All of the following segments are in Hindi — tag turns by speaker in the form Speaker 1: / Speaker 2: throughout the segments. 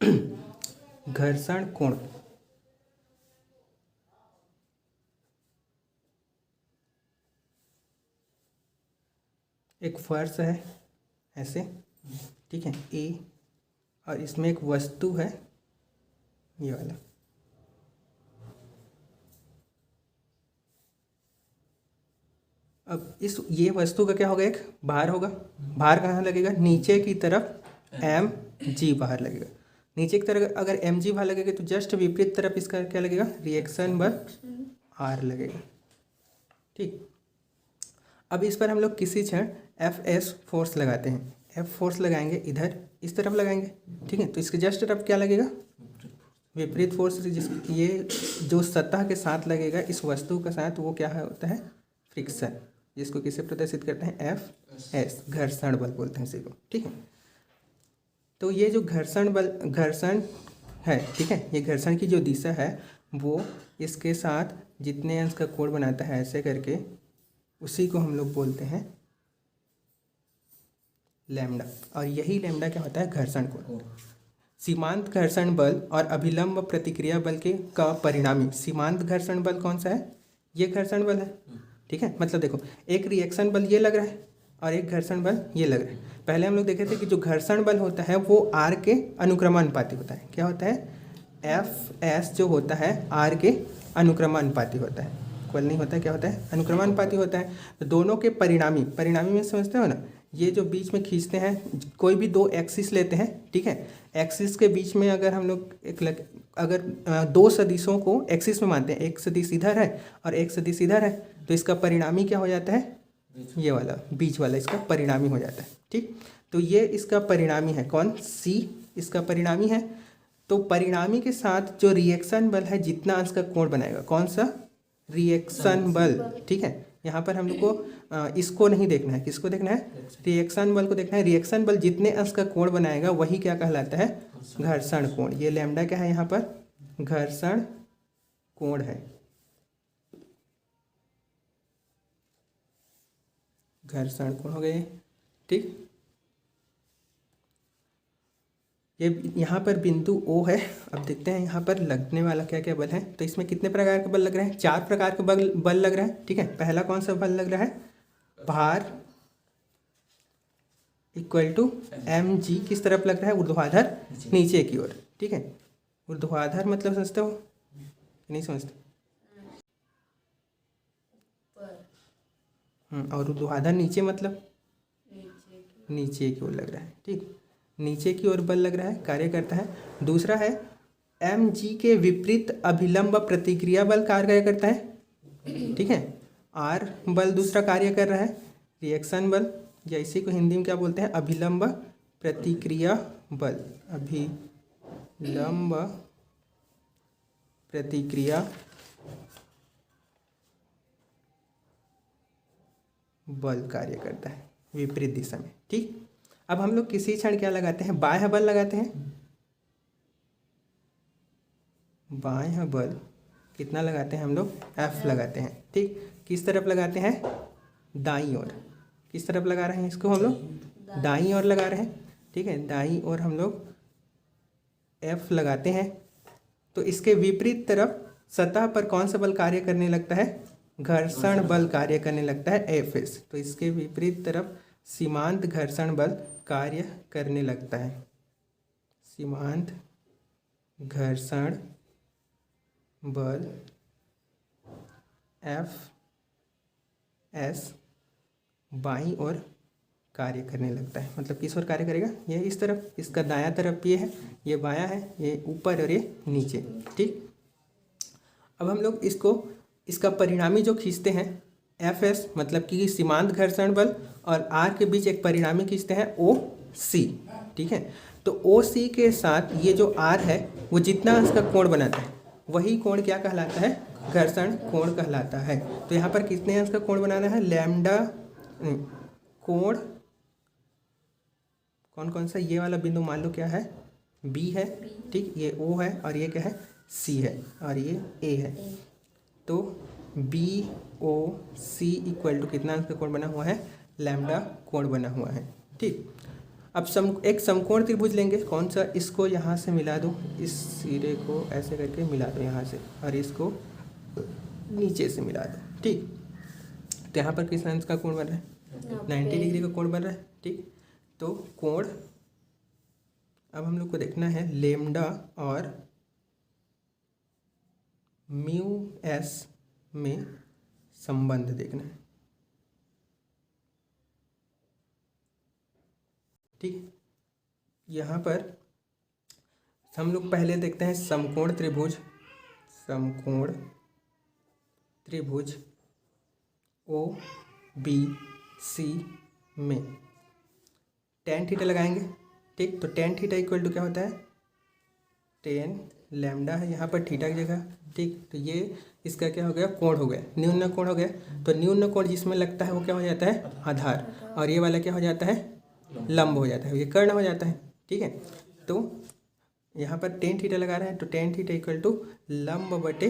Speaker 1: घर्षण कोण, एक फर्श है ऐसे, ठीक है, ए, और इसमें एक वस्तु है ये वाला। अब ये वस्तु का क्या होगा, एक भार होगा। भार कहाँ लगेगा, नीचे की तरफ एम जी भार लगेगा। नीचे की तरफ अगर एम जी भार लगेगा तो जस्ट विपरीत तरफ इसका क्या लगेगा, रिएक्शन बल आर लगेगा। ठीक, अब इस पर हम लोग किसी क्षण एफ एस फोर्स लगाते हैं। एफ फोर्स लगाएंगे इधर इस तरफ लगाएंगे, ठीक है, तो इसके जस्ट तरफ क्या लगेगा, विपरीत फोर्स, जिस ये जो सतह के साथ लगेगा इस वस्तु के साथ, वो क्या होता है, फ्रिक्शन, जिसको किसे प्रदर्शित करते हैं, एफ एस, घर्षण बल बोलते हैं इसी को। ठीक है, तो ये जो घर्षण बल, घर्षण है, ठीक है, ये घर्षण की जो दिशा है वो इसके साथ जितने अंश का कोण बनाता है ऐसे करके, उसी को हम लोग बोलते हैं लैम्डा। और यही लैम्डा क्या होता है, घर्षण कोण। सीमांत घर्षण बल और अभिलंब प्रतिक्रिया बल के का परिणामी सीमांत घर्षण बल कौन सा है, ये घर्षण बल है। ठीक है, मतलब देखो, एक रिएक्शन बल ये लग रहा है और एक घर्षण बल ये लग रहा है। पहले हम लोग देखे थे कि जो घर्षण बल होता है वो आर के अनुक्रमानुपाती होता है। क्या होता है, एफ एस जो होता है आर के अनुक्रमानुपाती होता है, इक्वल नहीं होता है, क्या होता है, अनुक्रमानुपाती होता है। तो दोनों के परिणामी, परिणामी में समझते हो ना, ये जो बीच में खींचते हैं, कोई भी दो एक्सिस लेते हैं, ठीक है, एक्सिस के बीच में अगर हम लोग अगर दो सदिशों को एक्सिस में मानते हैं, एक सदिश इधर है और एक सदिश इधर है, तो इसका परिणामी क्या हो जाता है, ये वाला बीच वाला इसका परिणामी हो जाता है। ठीक, तो ये इसका परिणामी है, कौन, सी इसका परिणामी है। तो परिणामी के साथ जो रिएक्शन बल है जितना अंश का कोण बनाएगा, कौन सा, रिएक्शन बल। ठीक है, यहाँ पर हम लोग को इसको नहीं देखना है, किसको देखना है, रिएक्शन बल को देखना है। रिएक्शन बल जितने अंश का कोण बनाएगा वही क्या कहलाता है, घर्षण कोण। ये लैम्डा क्या है, यहाँ पर घर्षण कोण है, घर्षण कोण हो गए। ठीक, ये यहाँ पर बिंदु O है। अब देखते हैं यहाँ पर लगने वाला क्या क्या बल है। तो इसमें कितने प्रकार के बल लग रहे हैं, 4 प्रकार के बल लग रहे हैं। ठीक है, पहला कौन सा बल लग रहा है, भार इक्वल टू एम जी, किस तरफ लग रहा है, ऊर्ध्वाधर नीचे की ओर। ठीक है, ऊर्ध्वाधर मतलब समझते हो, नहीं समझते, और ऊर्ध्वाधर नीचे मतलब नीचे की ओर लग रहा है। ठीक, नीचे की ओर बल लग रहा है, कार्य करता है। दूसरा है एम जी के विपरीत अभिलंब प्रतिक्रिया बल कार्य करता है। ठीक है, आर बल दूसरा कार्य कर रहा है, रिएक्शन बल, या इसी को हिंदी में क्या बोलते हैं, अभिलंब प्रतिक्रिया बल, अभिलंब प्रतिक्रिया बल कार्य करता है विपरीत दिशा में। ठीक, अब हम लोग किसी क्षण क्या लगाते हैं, बाह्य बल लगाते हैं। बाह्य बल कितना लगाते हैं हम लोग, एफ लगाते हैं। ठीक, किस तरफ लगाते हैं, दाईं ओर। किस तरफ लगा रहे हैं इसको हम लोग, दाईं ओर लगा रहे हैं। ठीक है, दाईं ओर हम लोग एफ लगाते हैं। तो इसके विपरीत तरफ सतह पर कौन सा बल कार्य करने लगता है, घर्षण बल कार्य करने लगता है, एफ एस। तो इसके विपरीत तरफ सीमांत घर्षण बल कार्य करने लगता है, सीमांत घर्षण बल एफ एस बाईं ओर कार्य करने लगता है। मतलब किस ओर कार्य करेगा, ये इस तरफ, इसका दायां तरफ ये है, ये बायां है, ये ऊपर और ये नीचे। ठीक, अब हम लोग इसको, इसका परिणामी जो खींचते हैं एफ एस, मतलब कि सीमांत घर्षण बल, और आर के बीच एक परिणामी खींचते हैं ओ सी। ठीक है, तो ओ सी के साथ ये जो आर है वो जितना इसका कोण बनाता है वही कोण क्या कहलाता है, घर्षण कोण कहलाता है। तो यहाँ पर कितने अंश का कोण बनाना है, लैम्डा कोण, कौन कौन सा, ये वाला बिंदु मान लो क्या है, बी है। ठीक, ये ओ है और ये क्या है, सी है, और ये ए है। तो B O C equal to कितना अंश का कोण बना हुआ है, लैम्डा कोण बना हुआ है। ठीक, अब एक समकोण त्रिभुज लेंगे, कौन सा, इसको यहाँ से मिला दो, इस सिरे को ऐसे करके मिला दो यहाँ से, और इसको नीचे से मिला दो, ठीक। तो यहाँ पर किस अंश का कोण बन रहा है, 90 डिग्री का कोण बन रहा है, ठीक। तो कोण, अब हम लोग को देखना है लेमडा और म्यू एस में संबंध देखना है, ठीक। यहाँ पर हम लोग पहले देखते हैं समकोण त्रिभुज, समकोण त्रिभुज ओ बी सी में tan थीटा लगाएंगे, ठीक। तो tan थीटा इक्वल टू क्या होता है, tan लैम्डा है यहाँ पर थीटा की जगह, ठीक। तो ये इसका क्या हो गया, कोण हो गया, न्यून कोण हो गया। तो न्यून कोण जिसमें लगता है वो क्या हो जाता है, आधार, और ये वाला क्या हो जाता है, लंब हो जाता है, ये कर्ण हो जाता है, ठीक है। तो यहाँ पर tan थीटा लगा रहे हैं, तो tan थीटा इक्वल टू लंब बटे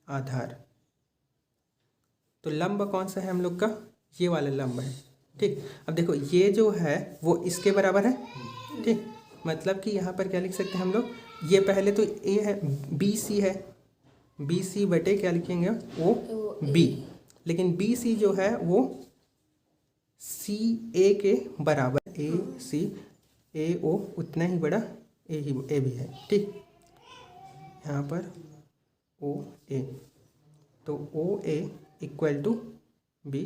Speaker 1: आधार। तो लंब कौन सा है हम लोग का, ये वाला लंब है, ठीक। अब देखो ये जो है वो इसके बराबर है, ठीक। मतलब कि यहाँ पर क्या लिख सकते हैं हम लोग, ये पहले तो ए है, बी सी है, बी सी बटे क्या लिखेंगे, ओ बी, लेकिन बी सी जो है वो सी ए के बराबर, ए सी ए ओ उतना ही बड़ा ए भी है, ठीक। यहाँ पर ओ ए, तो O A equal to B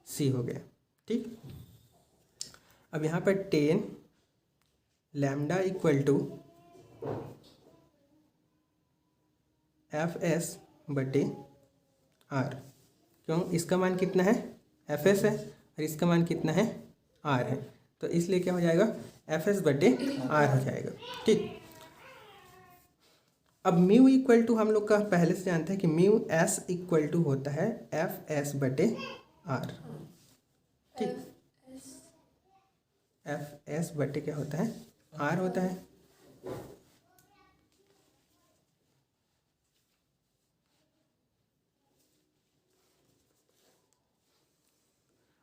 Speaker 1: C हो गया, ठीक। अब यहाँ पर tan lambda equal to F S बटे आर, क्यों, इसका मान कितना है, एफ एस है, और इसका मान कितना है, आर है, तो इसलिए क्या हो जाएगा, एफ एस बटे आर हो जाएगा, ठीक। अब म्यू इक्वल टू हम लोग का पहले से जानते हैं कि म्यू एस इक्वल टू होता है एफ एस बटे आर, ठीक। एफ एस बटे क्या होता है, आर होता है।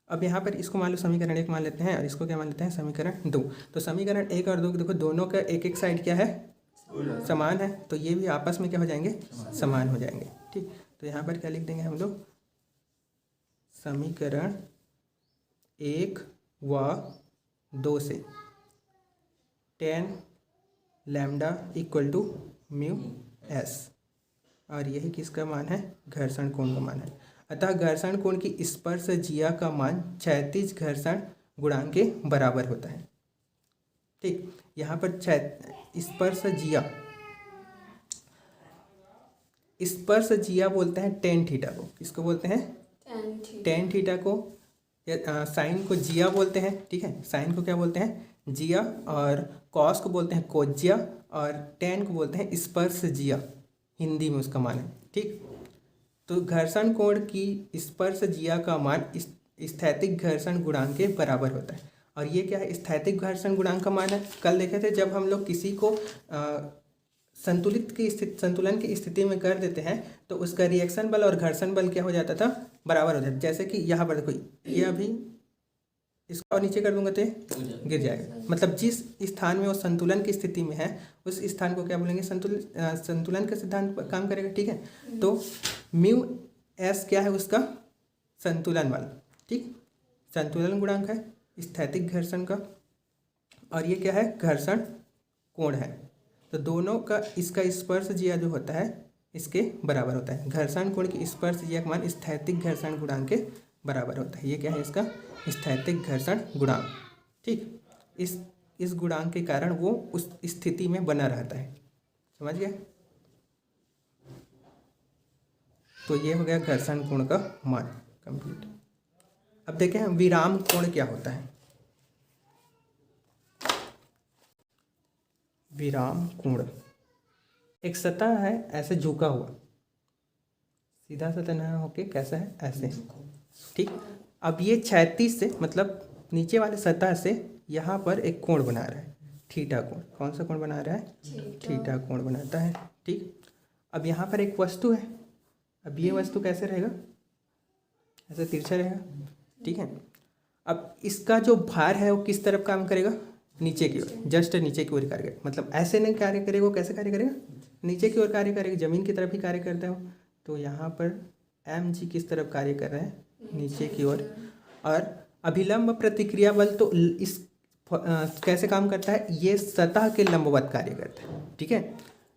Speaker 1: अब यहाँ पर इसको मान लो समीकरण 1 मान लेते हैं, और इसको क्या मान लेते हैं, समीकरण 2। तो समीकरण 1 और 2 देखो, दोनों का एक एक साइड क्या है, समान है, तो ये भी आपस में क्या हो जाएंगे, समान हो जाएंगे, ठीक। तो यहाँ पर क्या लिख देंगे हम लोग, समीकरण 1 व 2 से tan lambda equal to mu S, और यही किसका मान है, घर्षण कोण का मान है। अतः घर्षण कोण की स्पर्शजिया का मान क्षैतिज घर्षण गुणांक के बराबर होता है, ठीक। यहाँ पर स्पर्शजिया, स्पर्शजिया बोलते हैं tan थीटा को, किसको बोलते हैं, tan थीटा को, साइन को जिया बोलते हैं, ठीक है, साइन को क्या बोलते हैं, जिया, और कॉस को बोलते हैं कोज्या, और tan को बोलते हैं स्पर्शजिया, हिंदी में उसका मान है, ठीक। तो घर्षण कोण की स्पर्शजिया का मान स्थैतिक घर्षण गुणांक के बराबर होता है, और ये क्या है, स्थैतिक घर्षण गुणांक का मान है। कल देखे थे जब हम लोग किसी को संतुलन की स्थिति में कर देते हैं तो उसका रिएक्शन बल और घर्षण बल क्या हो जाता था, बराबर हो जाता। जैसे कि यहाँ पर देखो, ये अभी इसको और नीचे कर दूंगा तो गिर जाएगा, मतलब जिस स्थान में वो संतुलन की स्थिति में है उस स्थान को क्या बोलेंगे, संतुलन का सिद्धांत काम करेगा, ठीक है। तो म्यू एस क्या है, उसका संतुलन बल, ठीक, संतुलन गुणांक है स्थैतिक घर्षण का, और ये क्या है, घर्षण कोण है। तो दोनों का इसका स्पर्शजिया जो होता है इसके बराबर होता है। घर्षण कोण की स्पर्शजिया का मान स्थैतिक घर्षण गुणांक के बराबर होता है। ये क्या है, इसका स्थैतिक घर्षण गुणांक, ठीक। इस गुणांक के कारण वो उस स्थिति में बना रहता है, समझ गए। तो ये हो गया घर्षण कोण का मान कंप्लीट। अब देखें हम विराम कोण क्या होता है। विराम कोण एक सतह है ऐसे झुका हुआ, सीधा सतह ना होके कैसा है, ऐसे, ठीक। अब ये क्षैतिज से मतलब नीचे वाले सतह से यहाँ पर एक कोण बना रहा है, थीटा कोण। कौन सा कोण बना रहा है, थीटा कोण बनाता है, ठीक। अब यहाँ पर एक वस्तु है, अब ये वस्तु कैसे रहेगा, ऐसे तिरछा रहेगा, ठीक है। अब इसका जो भार है वो किस तरफ काम करेगा, नीचे की ओर, जस्ट नीचे की ओर कार्य करेगा, मतलब ऐसे नहीं कार्य करेगा, वो कैसे कार्य करेगा, नीचे की ओर कार्य करेगा, जमीन की तरफ ही कार्य करता है वो। तो यहाँ पर एम जी किस तरफ कार्य कर रहे हैं, नीचे की ओर। और अभिलंब प्रतिक्रिया बल तो इस कैसे काम करता है, ये सतह के लंबवत कार्य करता है, ठीक है।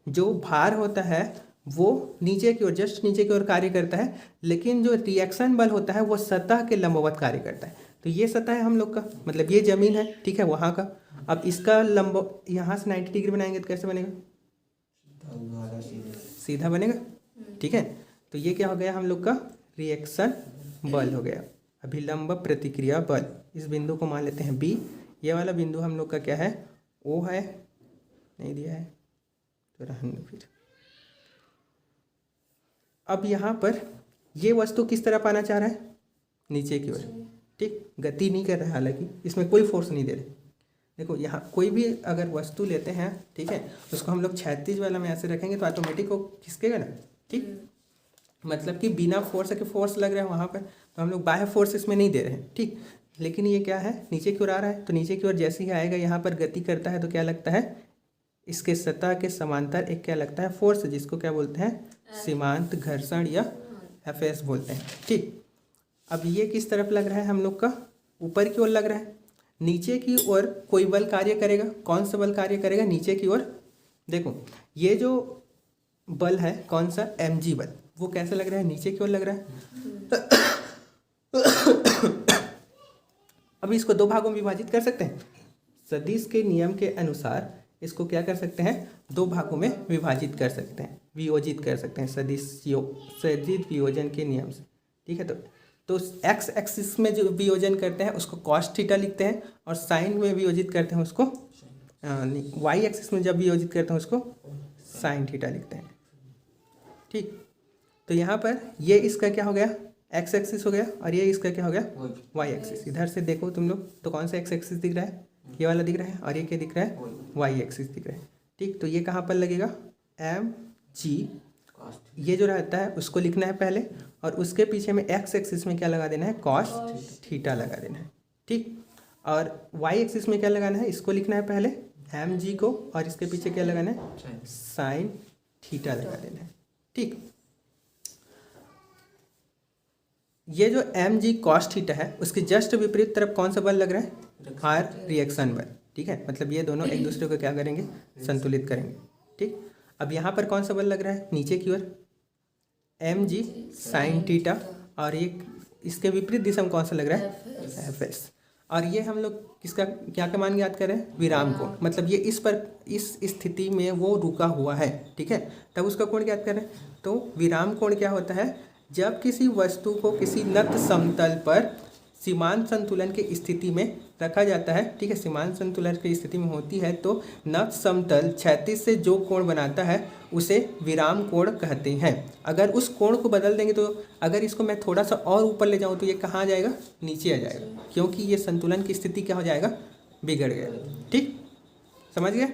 Speaker 1: जो भार होता है वो नीचे की ओर, जस्ट नीचे की ओर कार्य करता है, लेकिन जो रिएक्शन बल होता है वो सतह के लंबवत कार्य करता है। तो ये सतह है हम लोग का, मतलब ये जमीन है, ठीक है, वहाँ का। अब इसका लंब यहाँ से 90 डिग्री बनाएंगे तो कैसे बनेगा, सीधा बनेगा, ठीक है। तो ये क्या हो गया हम लोग का, रिएक्शन बल हो गया, अभिलंब प्रतिक्रिया बल। इस बिंदु को मान लेते हैं बी, ये वाला बिंदु हम लोग का क्या है, ओ है, नहीं दिया है तो रहने दो फिर। अब यहाँ पर ये वस्तु किस तरफ आना चाह रहा है, नीचे की ओर, ठीक, गति नहीं कर रहा है, हालांकि इसमें कोई फोर्स नहीं दे रहे। देखो यहाँ कोई भी अगर वस्तु लेते हैं, ठीक है, उसको हम लोग क्षैतिज वाला में ऐसे रखेंगे तो ऑटोमेटिक वो खिसकेगा ना, ठीक, मतलब कि बिना फोर्स के फोर्स लग रहा है वहाँ पर, तो हम लोग बाह्य फोर्स इसमें नहीं दे रहे हैं, ठीक। लेकिन ये क्या है, नीचे की ओर आ रहा है, तो नीचे की ओर जैसे ही आएगा यहाँ पर गति करता है तो क्या लगता है, इसके सतह के समांतर एक क्या लगता है, फोर्स, जिसको क्या बोलते हैं, सीमांत घर्षण या एफएस बोलते हैं, ठीक। अब ये किस तरफ लग रहा है हम लोग का, ऊपर की ओर लग रहा है। नीचे की ओर कोई बल कार्य करेगा, कौन सा बल कार्य करेगा नीचे की ओर, देखो ये जो बल है कौन सा, mg बल, वो कैसे लग रहा है, नीचे की ओर लग रहा है। अब इसको दो भागों में विभाजित कर सकते हैं, सदिश के नियम के अनुसार इसको क्या कर सकते हैं, दो भागों में विभाजित कर सकते हैं, वियोजित कर सकते हैं, सदिश वियोजन के नियम से, ठीक है। तो एक्स एक्सिस में जो वियोजन करते हैं उसको कॉस थीटा लिखते हैं, और साइन में वियोजित करते हैं उसको, वाई एक्सिस में जब वियोजित करते हैं उसको साइन थीटा लिखते हैं, ठीक। तो यहाँ पर ये इसका क्या हो गया, एक्स एक्सिस हो गया, और ये इसका क्या हो गया, वाई एक्सिस। इधर से देखो तुम लोग तो कौन सा एक्स एक्सिस दिख रहा है, ये वाला दिख रहा है, और ये क्या दिख रहा है, वाई एक्सिस दिख रहा है, ठीक। तो ये कहाँ पर लगेगा, एम जी, ये जो रहता है उसको लिखना है पहले, और उसके पीछे में एक्स एक्सिस में क्या लगा देना है, कॉस थीटा लगा देना है, ठीक। और वाई एक्सिस में क्या लगाना है, इसको लिखना है पहले एम जी को, और इसके पीछे क्या लगाना है, साइन थीटा लगा देना है, ठीक। ये जो एम जी कॉस थीटा है उसके जस्ट विपरीत तरफ कौन सा बल लग रहा है, आर रिएक्शन बल, ठीक है। मतलब ये दोनों एक दूसरे को क्या करेंगे, संतुलित करेंगे, ठीक। अब यहाँ पर कौन सा बल लग रहा है, नीचे की ओर एम जी साइन थीटा, और ये इसके विपरीत दिशा में कौन सा लग रहा है, एफ एस। और ये हम लोग किसका क्या का मान याद करें, विराम कोण, मतलब ये इस पर इस स्थिति में वो रुका हुआ है, ठीक है, तब उसका कोण याद करें। तो विराम कोण क्या होता है, जब किसी वस्तु को किसी नत समतल पर सीमांत संतुलन की स्थिति में रखा जाता है, ठीक है, सीमांत संतुलन की स्थिति में होती है तो नत समतल क्षैतिज से जो कोण बनाता है उसे विराम कोण कहते हैं। अगर उस कोण को बदल देंगे तो अगर इसको मैं थोड़ा सा और ऊपर ले जाऊं तो ये कहाँ आ जाएगा, नीचे आ जाएगा, क्योंकि ये संतुलन की स्थिति क्या हो जाएगा, बिगड़ गया, ठीक, समझ गए।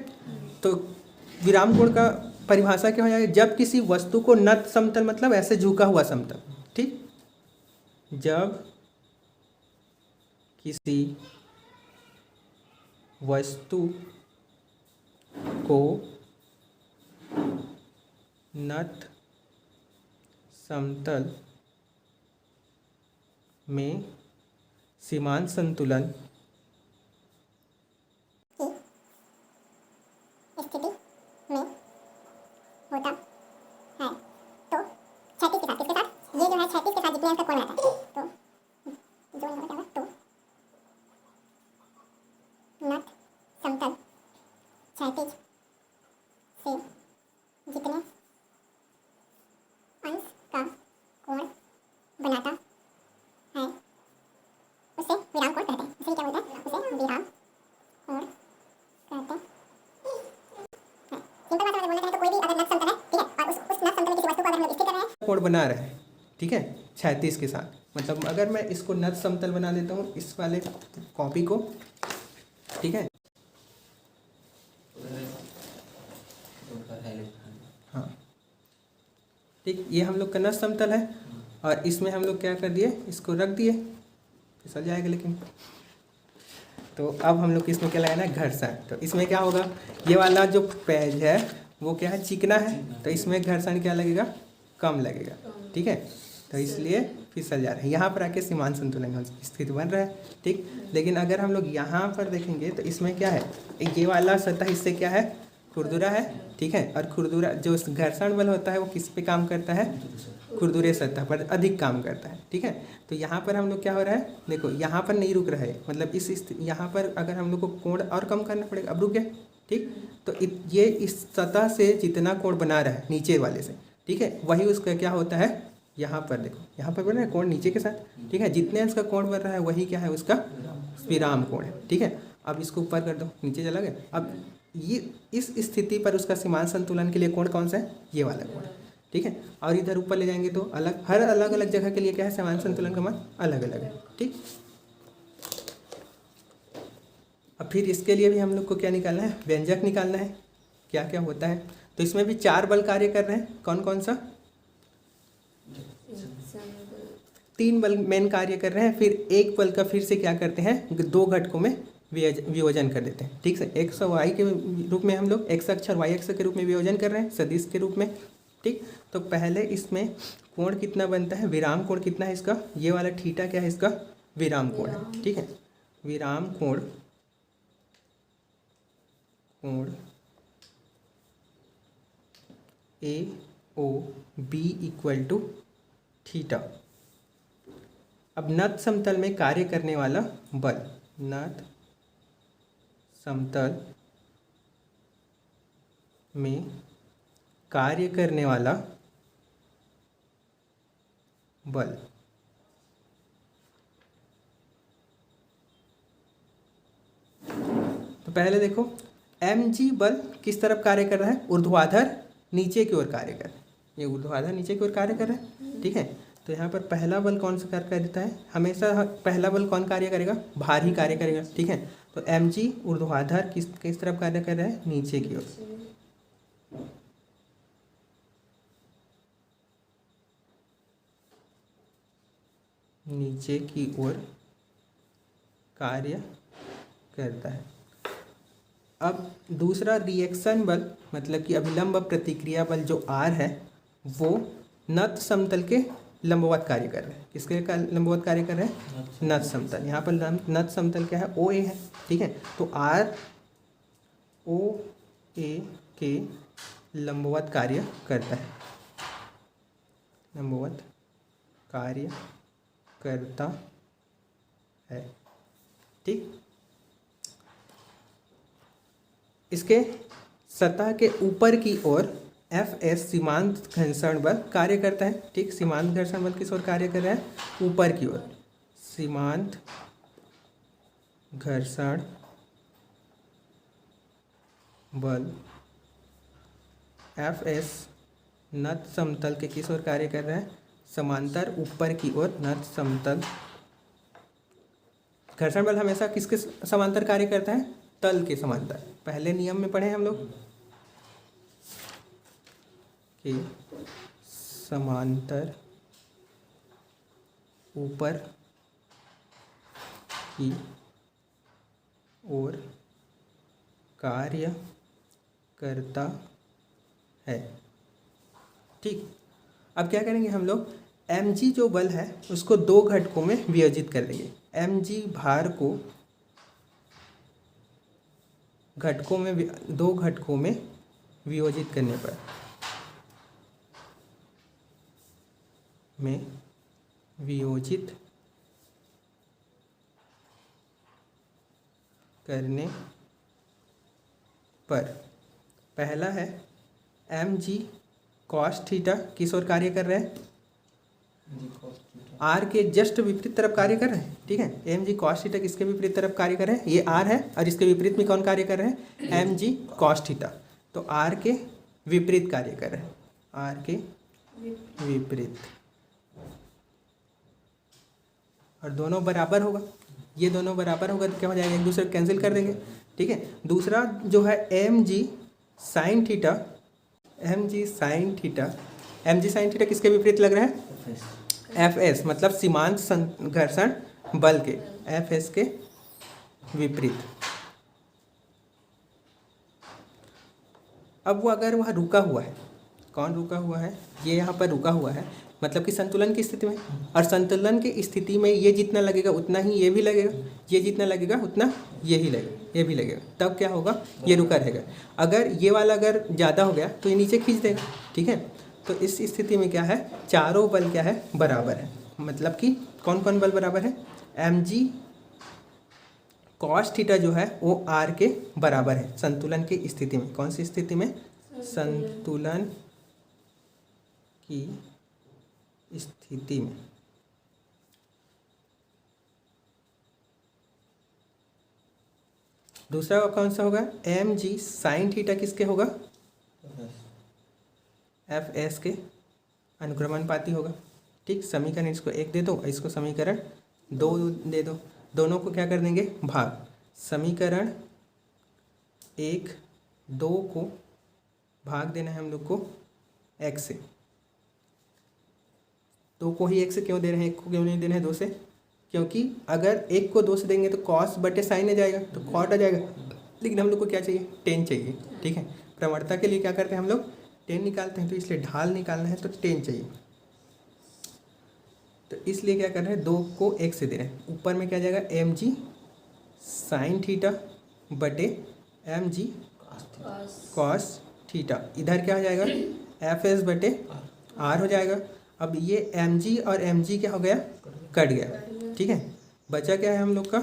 Speaker 1: तो विराम कोण का परिभाषा क्या हो जाएगा, जब किसी वस्तु को नत समतल मतलब ऐसे झुका हुआ समतल, ठीक, जब किसी वस्तु को नत समतल में सीमांत संतुलन
Speaker 2: स्थिति में होता है तो क्षैतिज के साथ, इसके साथ ये जो है क्षैतिज के साथ जितने अंक कोण आता है तो जो नहीं होगा तो नत समतल क्षैतिज से जितने अंश का कोण बनाता है उसे विराम कोण कहते हैं। इसे क्या बोलते हैं, उसे विराम कोण कहते हैं। सिंपल भाषा में बोलना चाहे तो कोई भी अगर नत समतल है, ठीक है, और उस नत समतल में किसी वस्तु को अगर हम लोग स्थिर कर रहे हैं,
Speaker 1: कोण बना रहे हैं, ठीक है, क्षैतिज के साथ, मतलब अगर मैं इसको नत समतल बना देता हूँ इस वाले कॉपी को, ठीक है, हाँ, ठीक, ये हम लोग का नत समतल है, और इसमें हम लोग क्या कर दिए, इसको रख दिए, फिसल जाएगा लेकिन। तो अब हम लोग इसमें क्या लगाना है, घर्षण। तो इसमें क्या होगा, ये वाला जो पेज है वो क्या है, चिकना है, तो इसमें घर्षण क्या लगेगा, कम लगेगा, ठीक है। तो इसलिए फिसल जा रहा है, यहाँ पर आके सीमांत संतुलन की स्थिति बन रहा है, ठीक। लेकिन अगर हम लोग यहाँ पर देखेंगे तो इसमें क्या है, ये वाला सतह इससे क्या है, खुरदुरा है, ठीक है। और खुरदुरा जो घर्षण बल होता है वो किस पे काम करता है, खुरदुरे सतह पर अधिक काम करता है, ठीक है। तो यहाँ पर हम लोग क्या हो रहा है, देखो यहाँ पर नहीं रुक रहा है, मतलब यहाँ पर अगर हम लोग को कोण और कम करना पड़ेगा, अब रुक गया, ठीक। तो ये इस सतह से जितना कोण बना रहा है नीचे वाले से, ठीक है, वही उसका क्या होता है, यहाँ पर देखो, यहाँ पर बन रहा है कोण नीचे के साथ, ठीक है। जितने इसका कोण बन रहा है वही क्या है, उसका विराम कोण है, ठीक है। अब इसको ऊपर कर दो, नीचे चला गया। अब ये इस स्थिति पर उसका सीमांत संतुलन के लिए कोण कौन सा है, ये वाला कोण, ठीक है। और इधर ऊपर ले जाएंगे तो अलग, हर अलग अलग जगह के लिए क्या है, सीमांत संतुलन का मान अलग अलग है, ठीक। अब फिर इसके लिए भी हम लोग को क्या निकालना है, व्यंजक निकालना है, क्या क्या होता है। तो इसमें भी 4 बल कार्य कर रहे हैं, कौन कौन सा, 3 बल मेन कार्य कर रहे हैं, फिर एक बल का फिर से क्या करते हैं, 2 घटकों में वियोजन कर देते हैं, ठीक है। एक्स और वाई के रूप में हम लोग एक्स अक्ष और वाई अक्ष के रूप में वियोजन कर रहे हैं, सदिश के रूप में, ठीक। तो पहले इसमें कोण कितना बनता है, विराम कोण कितना है इसका, ये वाला थीटा क्या है, इसका विराम कोण है, ठीक है। विराम कोण A O B equal to theta. अब नत समतल में कार्य करने वाला बल, नत समतल में कार्य करने वाला बल, तो पहले देखो mg बल किस तरफ कार्य कर रहा है, ऊर्ध्वाधर नीचे की ओर कार्य कर रहा है, ये ऊर्ध्वाधर नीचे की ओर कार्य कर रहा है, ठीक है। तो यहाँ पर पहला बल कौन सा कार्य करता है, हमेशा पहला बल कौन कार्य करेगा, भारी कार्य करेगा, ठीक है। तो mg ऊर्ध्वाधर किस तरफ कार्य कर रहा है, नीचे की ओर, नीचे की ओर कार्य करता है। अब दूसरा रिएक्शन बल, मतलब कि अभिलंब प्रतिक्रिया बल जो R है, वो नत समतल के लंबवत कार्य कर रहे हैं, किसके लंबवत कार्य कर रहे हैं, नत समतल। यहाँ पर नत समतल क्या है, OA है, ठीक है। तो R OA के लंबवत कार्य करता है, लंबवत कार्य करता है, ठीक। इसके सतह के ऊपर की ओर Fs सीमांत घर्षण बल कार्य करता है, ठीक। सीमांत घर्षण बल किस ओर कार्य कर रहा है, ऊपर की ओर। सीमांत घर्षण बल Fs नत समतल के किस ओर कार्य कर रहा है, समांतर ऊपर की ओर नत समतल। घर्षण बल हमेशा किसके समांतर कार्य करता है, तल के समांतर। पहले नियम में पढ़े हम लोग कि समांतर ऊपर की ओर कार्य करता है, ठीक। अब क्या करेंगे हम लोग, mg जो बल है उसको 2 घटकों में वियोजित कर देंगे। mg भार को 2 घटकों में वियोजित करने पर पहला है mg cos थीटा किस ओर कार्य कर रहे हैं, R के जस्ट विपरीत तरफ कार्य कर रहे हैं, ठीक है। mg cos थीटा किसके विपरीत तरफ कार्य कर रहे हैं, ये R है, और इसके विपरीत में कौन कार्य कर रहे हैं, mg cos थीटा। तो R के विपरीत कार्य कर रहे हैं, R के विपरीत, और दोनों बराबर होगा, ये दोनों बराबर होगा तो क्या हो जाएगा, एक दूसरे को कैंसिल कर देंगे, ठीक है। दूसरा जो है mg sin theta, mg sin theta किसके विपरीत लग रहा है, Fs, मतलब सीमांत घर्षण बल के एफ एस के विपरीत। अब वो अगर वह रुका हुआ है, कौन रुका हुआ है, ये यहाँ पर रुका हुआ है, मतलब कि संतुलन की स्थिति में, और संतुलन की स्थिति में ये जितना लगेगा उतना ही ये भी लगेगा, ये जितना लगेगा उतना ये ही लगेगा, ये भी लगेगा, तब क्या होगा, ये रुका रहेगा। अगर ये वाला अगर ज़्यादा हो गया तो ये नीचे खींच देगा, ठीक है। तो इस स्थिति में क्या है, चारों बल क्या है, बराबर है। मतलब कि कौन कौन बल बराबर है, एम जी कॉस थीटा जो है वो आर के बराबर है संतुलन की स्थिति में। कौन सी स्थिति में, संतुलन की स्थिति में। दूसरा कौन सा होगा, एम जी साइन थीटा किसके होगा, एफ एस के अनुक्रमानुपाती होगा, ठीक। समीकरण इसको 1 दे दो, इसको समीकरण 2 दे दो, दोनों को क्या कर देंगे, भाग। समीकरण 1 2 को भाग देना है हम लोग को x से। 2 को ही 1 से क्यों दे रहे हैं, 1 को क्यों नहीं दे रहे हैं 2 से, क्योंकि अगर 1 को 2 से देंगे तो कॉस बटे साइन आ जाएगा, तो कॉट आ जाएगा। लेकिन हम लोग को क्या चाहिए, टेन चाहिए, ठीक है। प्रवणता के लिए क्या करते हैं हम लोग, टेन निकालते हैं, तो इसलिए ढाल निकालना है तो टेन चाहिए। तो इसलिए क्या कर रहे हैं, 2 को 1 से दे रहे हैं। ऊपर में क्या जाएगा, एम जी साइन थीटा बटे एम जी कॉस थीटा, इधर क्या हो जाएगा, एफ एस बटे आर हो जाएगा। अब ये एम जी और एम जी क्या हो गया, कट गया, ठीक है। बचा क्या है हम लोग का,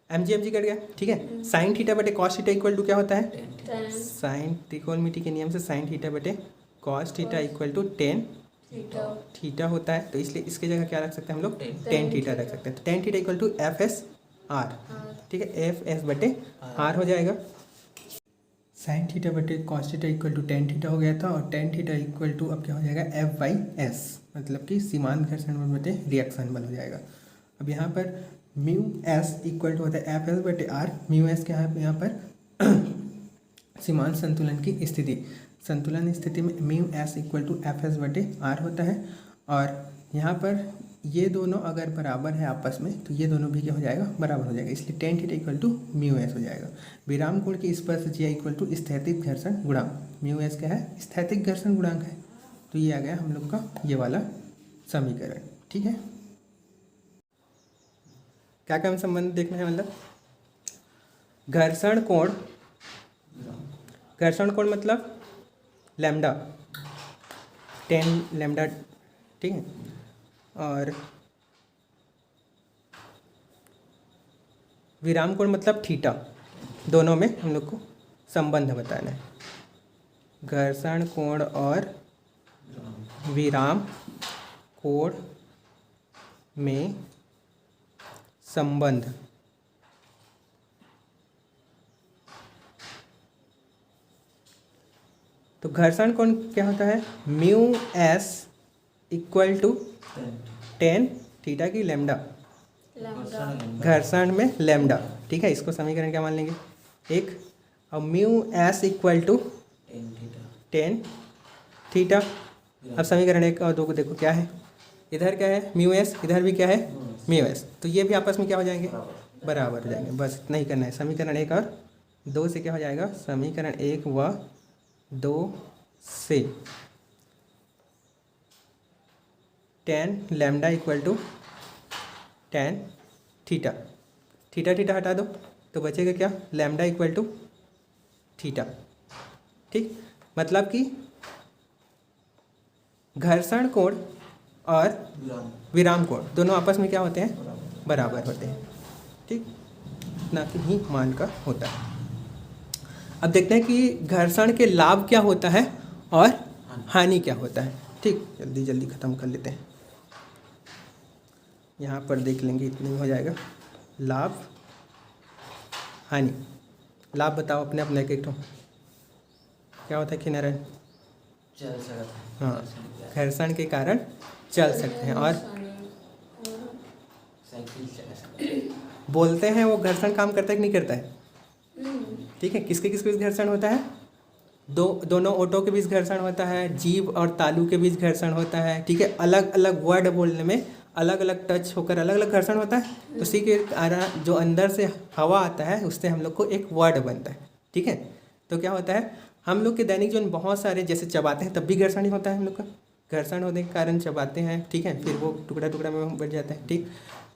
Speaker 1: एम जी कट गया, ठीक है। साइन थीटा बटे कॉस थीटा इक्वल टू क्या होता है, साइन त्रिकोणमिति के नियम से साइन थीटा बटे cos theta equal to tan theta होता है। तो इसलिए इसके जगह क्या रख सकते हैं हम लोग, टेन थीटा रख सकते हैं। तो tan theta equal to F S R, ठीक है, एफ एस बटे आर हो जाएगा। साइन थीटा बटे cos theta equal to tan theta हो गया था, और टेन थीटा इक्वल टू अब क्या हो जाएगा, एफ बाई एस, मतलब कि सीमांत घर्षण बल बटे रिएक्शन बल हो जाएगा। अब यहाँ पर म्यू एस इक्वल टू होता है एफ एस बटे आर। म्यू एस क्या है यहाँ पर सीमांत संतुलन की स्थिति, संतुलन स्थिति में mu S equal to F S बटे आर होता है। और यहाँ पर ये दोनों अगर बराबर है आपस में तो ये दोनों भी क्या हो जाएगा, बराबर हो जाएगा, इसलिए tan theta equal to mu S हो जाएगा। विराम कोण की स्पर्शज्या इक्वल टू स्थैतिक घर्षण गुणांक, म्यू एस क्या है, स्थैतिक घर्षण गुणांक है। तो ये आ गया हम लोग का ये वाला समीकरण, ठीक है। क्या क्या हम संबंध देखना है, मतलब घर्षण कोण मतलब लैम्डा, 10 लैम्डा, ठीक है। और विराम कोण मतलब थीटा, दोनों में हम लोग को संबंध बताना है। घर्षण कोण और विराम कोण में संबंध, तो घर्षण कोण क्या होता है, mu S equal to tan theta की लैम्डा, घर्षण में लैम्डा, ठीक है। इसको समीकरण क्या मान लेंगे, 1। और mu S equal to tan theta. अब समीकरण 1 और 2 को देखो क्या है, इधर क्या है म्यू एस, इधर भी क्या है म्यू एस, तो ये भी आपस में क्या हो जाएंगे, बराबर हो जाएंगे। बस इतना ही करना है। समीकरण 1 और 2 से क्या हो जाएगा, समीकरण 1 व 2 से tan lambda equal to tan theta, theta theta हटा दो तो बचेगा क्या, लैम्डा इक्वल टू थीटा, ठीक। मतलब कि घर्षण कोण और विराम कोण दोनों आपस में क्या होते हैं, बराबर होते हैं, ठीक, ना कि ही मान का होता है। अब देखते हैं कि घर्षण के लाभ क्या होता है और हानि क्या होता है, ठीक। जल्दी जल्दी ख़त्म कर लेते हैं, यहाँ पर देख लेंगे, इतना ही हो जाएगा। लाभ हानि, लाभ बताओ अपने अपने एक क्या होता है कि नारायण,
Speaker 3: चल सकता है,
Speaker 1: हाँ, घर्षण के कारण चल सकते हैं, और
Speaker 3: साइकिल चला सकता है।
Speaker 1: बोलते हैं वो घर्षण काम करता है कि नहीं करता है, ठीक है, किसके किस बीच घर्षण होता है? दोनों ओटो के बीच घर्षण होता है, जीभ और तालू के बीच घर्षण होता है, ठीक है। अलग अलग वर्ड बोलने में अलग अलग टच होकर अलग अलग घर्षण होता है। उसी के कारण जो अंदर से हवा आता है उससे हम लोग को एक वर्ड बनता है, ठीक है। तो क्या होता है, हम लोग के दैनिक जीवन बहुत सारे जैसे चबाते हैं तब भी घर्षण ही होता है हम लोग का, घर्षण होने के कारण चबाते हैं, ठीक है, फिर वो टुकड़ा टुकड़ा में बढ़ जाता है, ठीक।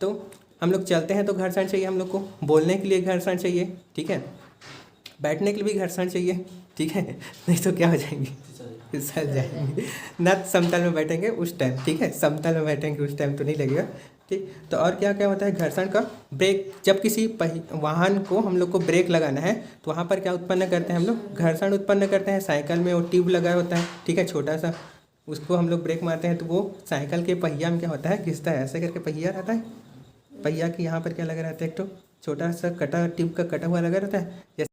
Speaker 1: तो हम लोग चलते हैं तो घर्षण चाहिए हम लोग को, बोलने के लिए घर्षण चाहिए, ठीक है, बैठने के लिए भी घर्षण चाहिए, ठीक है, नहीं तो क्या हो जाएंगे, फिसल जाएंगे। ना समतल में बैठेंगे उस टाइम, ठीक है, समतल में बैठेंगे उस टाइम तो नहीं लगेगा, ठीक। तो और क्या क्या होता है घर्षण का? ब्रेक, जब किसी वाहन को हम लोग को ब्रेक लगाना है तो वहाँ पर क्या उत्पन्न करते हैं हम लोग? घर्षण उत्पन्न करते हैं। साइकिल में वो ट्यूब लगा होता है, ठीक है, छोटा सा, उसको हम लोग ब्रेक मारते हैं तो वो साइकिल के पहिया में क्या होता है, घिसता है, ऐसे करके पहिया रहता है, पहिया के यहाँ पर क्या लगा रहता है, एक तो छोटा सा कटा ट्यूब का कटा हुआ लगा रहता है।